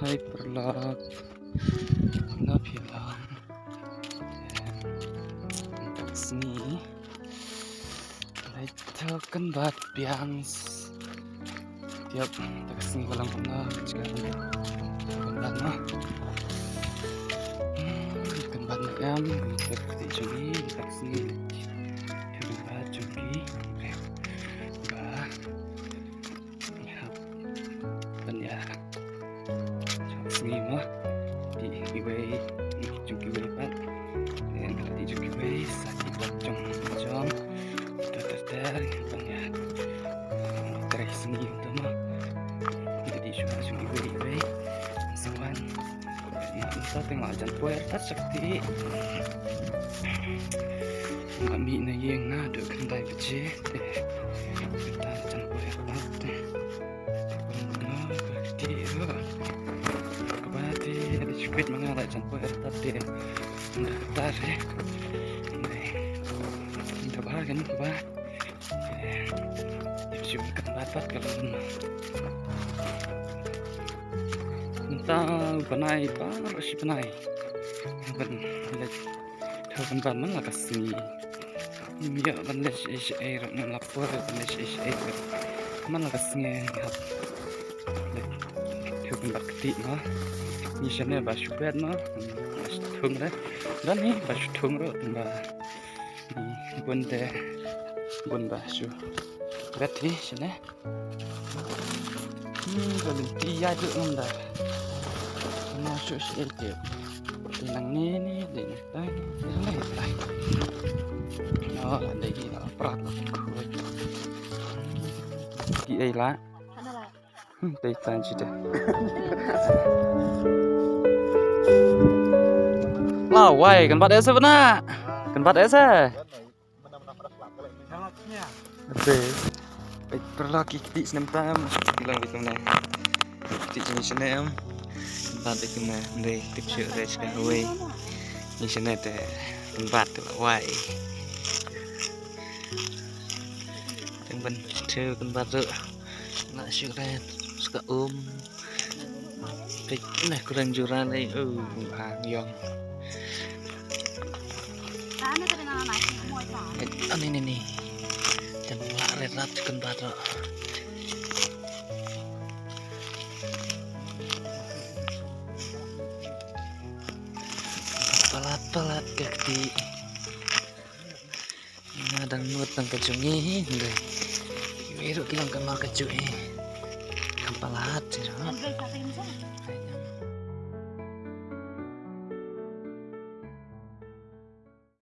Hyperlock love hilang. Dan untuk sini itu kan bat bians tiap tak sini kolam pernah sekarang kan bat kan bat ngam seperti juli tak sini kan bat juli bah dan ya sini mah di giveaway juli berlipat dan di giveaway sakit jom jom dari ya dari sini utama jadi sudah giveaway sewan kita tengok ajan puerta sakti ambil na yang ada kendai kecil kita ajan puerta kebati ada cukup mengalah ajan puerta deh daftar kita bahagian kebah kan dapat kalau entah panai baru si panai kan thâu ban mana kasih ya ban les is air lapor ban les is air mana kasih hab thâu ban bakti mah ni sana basu pet mah thung đấy dan ni basu thung ro tambah ni bun basu berarti sana kalau dia tu anda masuk sikit tenang ni deh lai oh ada lagi perat di lah taitan sudah lawai kan pada esa benar kan pada esa betul perlaki di senam bilang gitu nih di jenis senam tadi kena dari tipsy race ke away di sana ada tempat lawai tempat tu tempat tu nak syukuran suka nah kurang juran ni yong ini jangan larat tempat tu palat kaki ada nut tang kecungi deh biru kilang kamar kecungi kampalat sih